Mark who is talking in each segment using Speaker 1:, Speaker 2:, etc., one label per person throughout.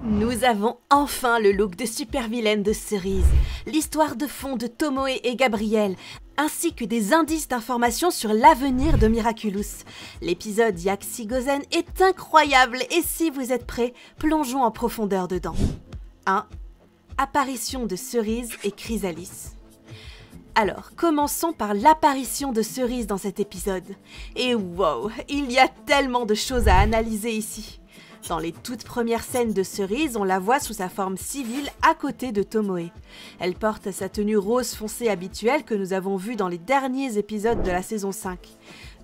Speaker 1: Nous avons enfin le look de super-vilaine de Cerise, l'histoire de fond de Tomoe et Gabriel, ainsi que des indices d'informations sur l'avenir de Miraculous. L'épisode Yakushi Gozen est incroyable et si vous êtes prêts, plongeons en profondeur dedans. 1. Apparition de Cerise et Chrysalis. Alors, commençons par l'apparition de Cerise dans cet épisode. Et wow, il y a tellement de choses à analyser ici. Dans les toutes premières scènes de Cerise, on la voit sous sa forme civile à côté de Tomoe. Elle porte sa tenue rose foncé habituelle que nous avons vue dans les derniers épisodes de la saison 5.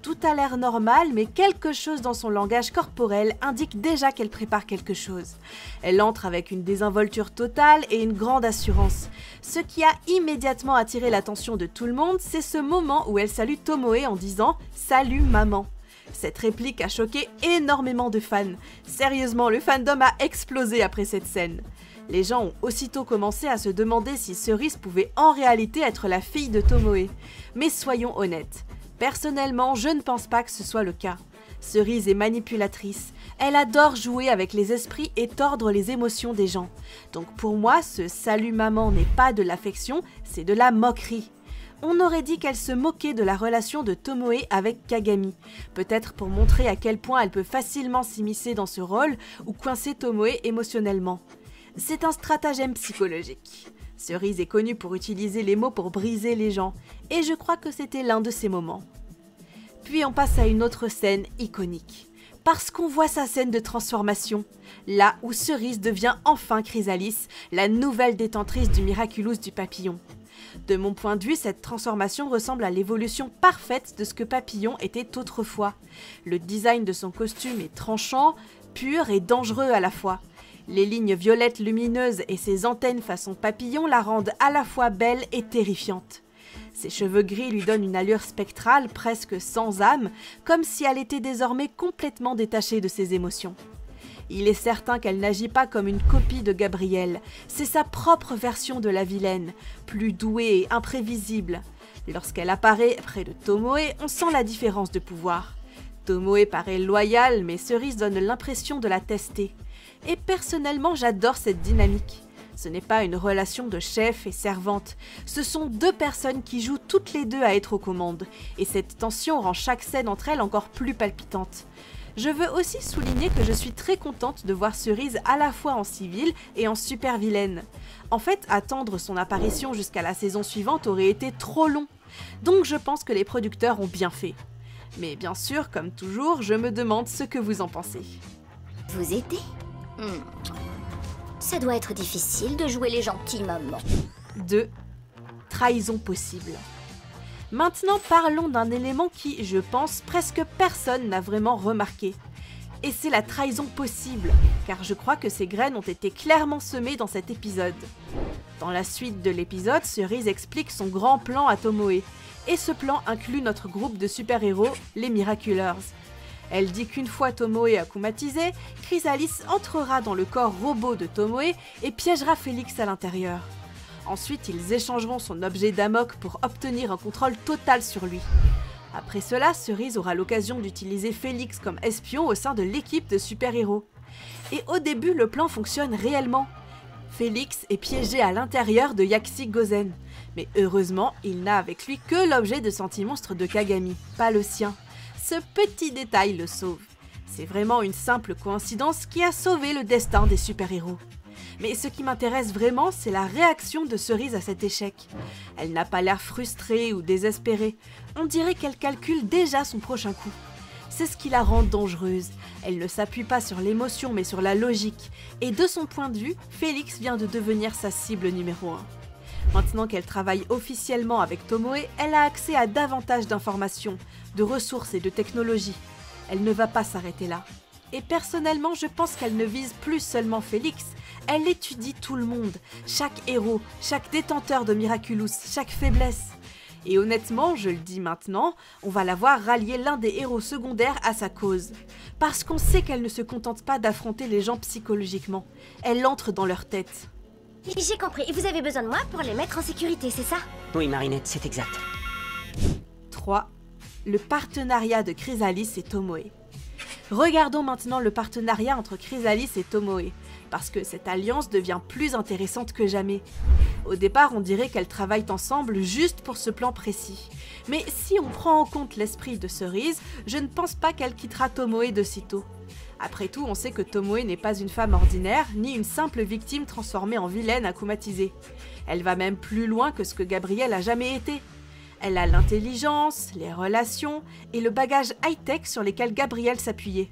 Speaker 1: Tout a l'air normal, mais quelque chose dans son langage corporel indique déjà qu'elle prépare quelque chose. Elle entre avec une désinvolture totale et une grande assurance. Ce qui a immédiatement attiré l'attention de tout le monde, c'est ce moment où elle salue Tomoe en disant « Salut maman ». Cette réplique a choqué énormément de fans. Sérieusement, le fandom a explosé après cette scène. Les gens ont aussitôt commencé à se demander si Cerise pouvait en réalité être la fille de Tomoe. Mais soyons honnêtes. Personnellement, je ne pense pas que ce soit le cas. Cerise est manipulatrice. Elle adore jouer avec les esprits et tordre les émotions des gens. Donc pour moi, ce « salut maman » n'est pas de l'affection, c'est de la moquerie. On aurait dit qu'elle se moquait de la relation de Tomoe avec Kagami, peut-être pour montrer à quel point elle peut facilement s'immiscer dans ce rôle ou coincer Tomoe émotionnellement. C'est un stratagème psychologique. Cerise est connue pour utiliser les mots pour briser les gens, et je crois que c'était l'un de ces moments. Puis on passe à une autre scène iconique, parce qu'on voit sa scène de transformation, là où Cerise devient enfin Chrysalis, la nouvelle détentrice du Miraculous du papillon. De mon point de vue, cette transformation ressemble à l'évolution parfaite de ce que Papillon était autrefois. Le design de son costume est tranchant, pur et dangereux à la fois. Les lignes violettes lumineuses et ses antennes façon papillon la rendent à la fois belle et terrifiante. Ses cheveux gris lui donnent une allure spectrale, presque sans âme, comme si elle était désormais complètement détachée de ses émotions. Il est certain qu'elle n'agit pas comme une copie de Gabriel, c'est sa propre version de la vilaine, plus douée et imprévisible. Lorsqu'elle apparaît près de Tomoe, on sent la différence de pouvoir. Tomoe paraît loyale, mais Cerise donne l'impression de la tester. Et personnellement, j'adore cette dynamique. Ce n'est pas une relation de chef et servante, ce sont deux personnes qui jouent toutes les deux à être aux commandes, et cette tension rend chaque scène entre elles encore plus palpitante. Je veux aussi souligner que je suis très contente de voir Cerise à la fois en civile et en super vilaine. En fait, attendre son apparition jusqu'à la saison suivante aurait été trop long, donc je pense que les producteurs ont bien fait. Mais bien sûr, comme toujours, je me demande ce que vous en pensez.
Speaker 2: Vous aider Ça doit être difficile de jouer les gentils, maman.
Speaker 1: 2. Trahison possible. Maintenant, parlons d'un élément qui, je pense, presque personne n'a vraiment remarqué. Et c'est la trahison possible, car je crois que ces graines ont été clairement semées dans cet épisode. Dans la suite de l'épisode, Cerise explique son grand plan à Tomoe, et ce plan inclut notre groupe de super-héros, les Miraculeurs. Elle dit qu'une fois Tomoe akumatisé, Chrysalis entrera dans le corps robot de Tomoe et piégera Félix à l'intérieur. Ensuite, ils échangeront son objet d'Amok pour obtenir un contrôle total sur lui. Après cela, Cerise aura l'occasion d'utiliser Félix comme espion au sein de l'équipe de super-héros. Et au début, le plan fonctionne réellement. Félix est piégé à l'intérieur de Yakushi Gozen. Mais heureusement, il n'a avec lui que l'objet de Sentimonstre de Kagami, pas le sien. Ce petit détail le sauve. C'est vraiment une simple coïncidence qui a sauvé le destin des super-héros. Mais ce qui m'intéresse vraiment, c'est la réaction de Cerise à cet échec. Elle n'a pas l'air frustrée ou désespérée. On dirait qu'elle calcule déjà son prochain coup. C'est ce qui la rend dangereuse. Elle ne s'appuie pas sur l'émotion mais sur la logique. Et de son point de vue, Félix vient de devenir sa cible numéro 1. Maintenant qu'elle travaille officiellement avec Tomoe, elle a accès à davantage d'informations, de ressources et de technologies. Elle ne va pas s'arrêter là. Et personnellement, je pense qu'elle ne vise plus seulement Félix, elle étudie tout le monde, chaque héros, chaque détenteur de Miraculous, chaque faiblesse. Et honnêtement, je le dis maintenant, on va la voir rallier l'un des héros secondaires à sa cause. Parce qu'on sait qu'elle ne se contente pas d'affronter les gens psychologiquement, elle entre dans leur tête.
Speaker 2: J'ai compris, et vous avez besoin de moi pour les mettre en sécurité, c'est ça?
Speaker 3: Oui, Marinette, c'est exact.
Speaker 1: 3. Le partenariat de Chrysalis et Tomoe. Regardons maintenant le partenariat entre Chrysalis et Tomoe. parce que cette alliance devient plus intéressante que jamais. Au départ, on dirait qu'elles travaillent ensemble juste pour ce plan précis. Mais si on prend en compte l'esprit de Cerise, je ne pense pas qu'elle quittera Tomoe de sitôt. Après tout, on sait que Tomoe n'est pas une femme ordinaire, ni une simple victime transformée en vilaine akumatisée. Elle va même plus loin que ce que Gabrielle a jamais été. Elle a l'intelligence, les relations et le bagage high-tech sur lesquels Gabrielle s'appuyait.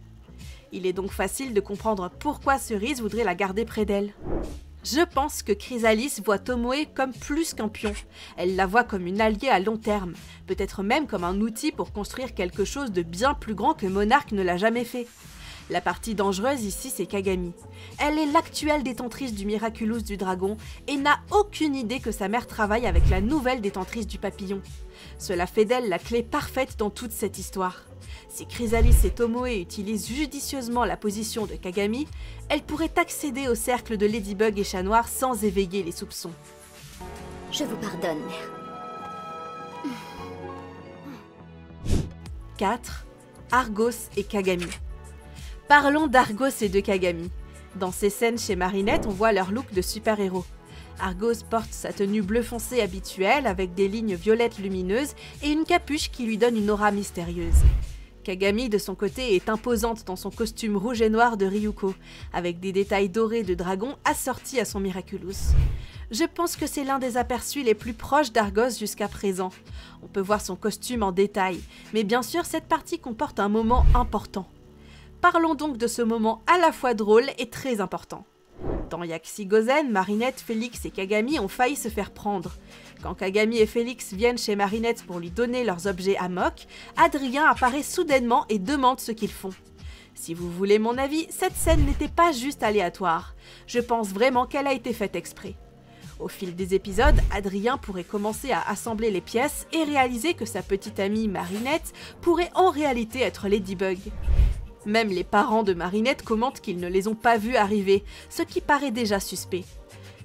Speaker 1: Il est donc facile de comprendre pourquoi Cerise voudrait la garder près d'elle. Je pense que Chrysalis voit Tomoe comme plus qu'un pion. Elle la voit comme une alliée à long terme, peut-être même comme un outil pour construire quelque chose de bien plus grand que Monarch ne l'a jamais fait. La partie dangereuse ici, c'est Kagami. Elle est l'actuelle détentrice du Miraculous du dragon et n'a aucune idée que sa mère travaille avec la nouvelle détentrice du papillon. Cela fait d'elle la clé parfaite dans toute cette histoire. Si Chrysalis et Tomoe utilisent judicieusement la position de Kagami, elle pourrait accéder au cercle de Ladybug et Chat Noir sans éveiller les soupçons.
Speaker 2: Je vous pardonne, mère.
Speaker 1: 4. Argos et Kagami. Parlons d'Argos et de Kagami. Dans ces scènes chez Marinette, on voit leur look de super-héros. Argos porte sa tenue bleu foncé habituelle avec des lignes violettes lumineuses et une capuche qui lui donne une aura mystérieuse. Kagami, de son côté, est imposante dans son costume rouge et noir de Ryuko, avec des détails dorés de dragon assortis à son Miraculous. Je pense que c'est l'un des aperçus les plus proches d'Argos jusqu'à présent. On peut voir son costume en détail, mais bien sûr cette partie comporte un moment important. Parlons donc de ce moment à la fois drôle et très important. Dans Yaxi Gozen, Marinette, Félix et Kagami ont failli se faire prendre. Quand Kagami et Félix viennent chez Marinette pour lui donner leurs objets amok, Adrien apparaît soudainement et demande ce qu'ils font. Si vous voulez mon avis, cette scène n'était pas juste aléatoire. Je pense vraiment qu'elle a été faite exprès. Au fil des épisodes, Adrien pourrait commencer à assembler les pièces et réaliser que sa petite amie Marinette pourrait en réalité être Ladybug. Même les parents de Marinette commentent qu'ils ne les ont pas vus arriver, ce qui paraît déjà suspect.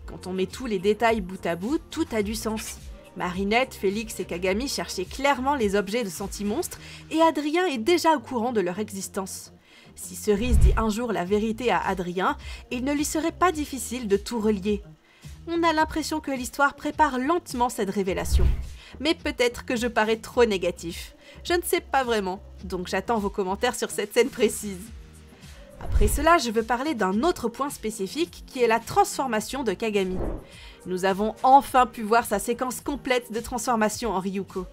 Speaker 1: Quand on met tous les détails bout à bout, tout a du sens. Marinette, Félix et Kagami cherchaient clairement les objets de Sentimonstre et Adrien est déjà au courant de leur existence. Si Cerise dit un jour la vérité à Adrien, il ne lui serait pas difficile de tout relier. On a l'impression que l'histoire prépare lentement cette révélation. Mais peut-être que je parais trop négatif. Je ne sais pas vraiment, donc j'attends vos commentaires sur cette scène précise. Après cela, je veux parler d'un autre point spécifique qui est la transformation de Kagami. Nous avons enfin pu voir sa séquence complète de transformation en Ryuko.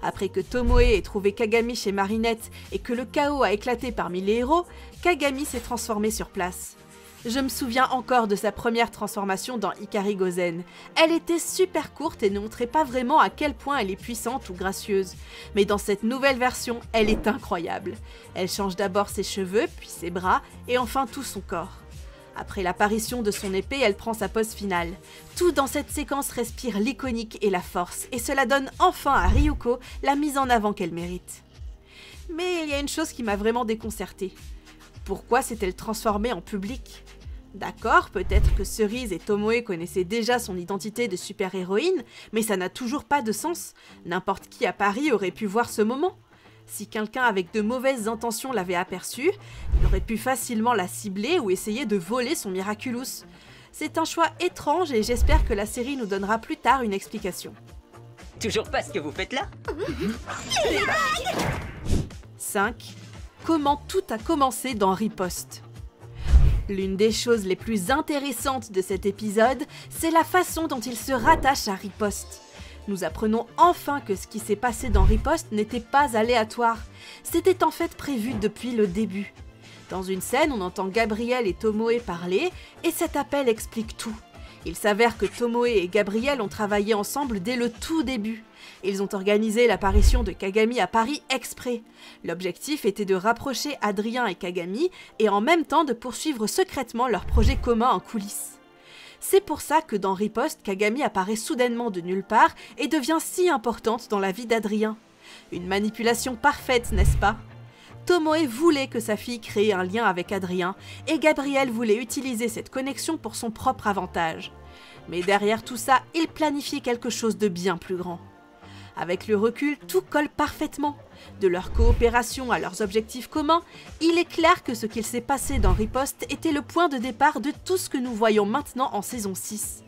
Speaker 1: Après que Tomoe ait trouvé Kagami chez Marinette et que le chaos a éclaté parmi les héros, Kagami s'est transformée sur place. Je me souviens encore de sa première transformation dans Ikari Gozen. Elle était super courte et ne montrait pas vraiment à quel point elle est puissante ou gracieuse. Mais dans cette nouvelle version, elle est incroyable. Elle change d'abord ses cheveux, puis ses bras, et enfin tout son corps. Après l'apparition de son épée, elle prend sa pose finale. Tout dans cette séquence respire l'iconique et la force, et cela donne enfin à Ryuko la mise en avant qu'elle mérite. Mais il y a une chose qui m'a vraiment déconcertée. Pourquoi s'est-elle transformée en public ? D'accord, peut-être que Cerise et Tomoe connaissaient déjà son identité de super-héroïne, mais ça n'a toujours pas de sens. N'importe qui à Paris aurait pu voir ce moment. Si quelqu'un avec de mauvaises intentions l'avait aperçue, il aurait pu facilement la cibler ou essayer de voler son Miraculous. C'est un choix étrange et j'espère que la série nous donnera plus tard une explication.
Speaker 3: Toujours pas ce que vous faites là?
Speaker 1: 5. Comment tout a commencé dans Riposte. L'une des choses les plus intéressantes de cet épisode, c'est la façon dont il se rattache à Riposte. Nous apprenons enfin que ce qui s'est passé dans Riposte n'était pas aléatoire. C'était en fait prévu depuis le début. Dans une scène, on entend Gabrielle et Tomoe parler, et cet appel explique tout. Il s'avère que Tomoe et Gabrielle ont travaillé ensemble dès le tout début. Ils ont organisé l'apparition de Kagami à Paris exprès. L'objectif était de rapprocher Adrien et Kagami et en même temps de poursuivre secrètement leur projet commun en coulisses. C'est pour ça que dans Riposte, Kagami apparaît soudainement de nulle part et devient si importante dans la vie d'Adrien. Une manipulation parfaite, n'est-ce pas ? Tomoe voulait que sa fille crée un lien avec Adrien et Gabrielle voulait utiliser cette connexion pour son propre avantage. Mais derrière tout ça, il planifiait quelque chose de bien plus grand. Avec le recul, tout colle parfaitement. De leur coopération à leurs objectifs communs, il est clair que ce qu'il s'est passé dans Riposte était le point de départ de tout ce que nous voyons maintenant en saison 6.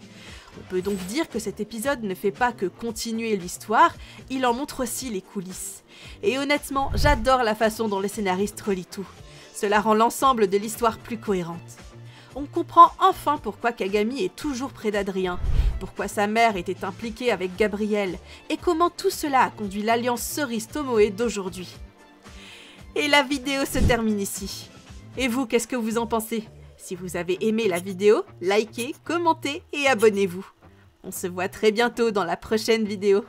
Speaker 1: On peut donc dire que cet épisode ne fait pas que continuer l'histoire, il en montre aussi les coulisses. Et honnêtement, j'adore la façon dont les scénaristes relient tout. Cela rend l'ensemble de l'histoire plus cohérente. On comprend enfin pourquoi Kagami est toujours près d'Adrien, pourquoi sa mère était impliquée avec Gabriel, et comment tout cela a conduit l'alliance Cerise-Tomoe d'aujourd'hui. Et la vidéo se termine ici. Et vous, qu'est-ce que vous en pensez ? Si vous avez aimé la vidéo, likez, commentez et abonnez-vous. On se voit très bientôt dans la prochaine vidéo.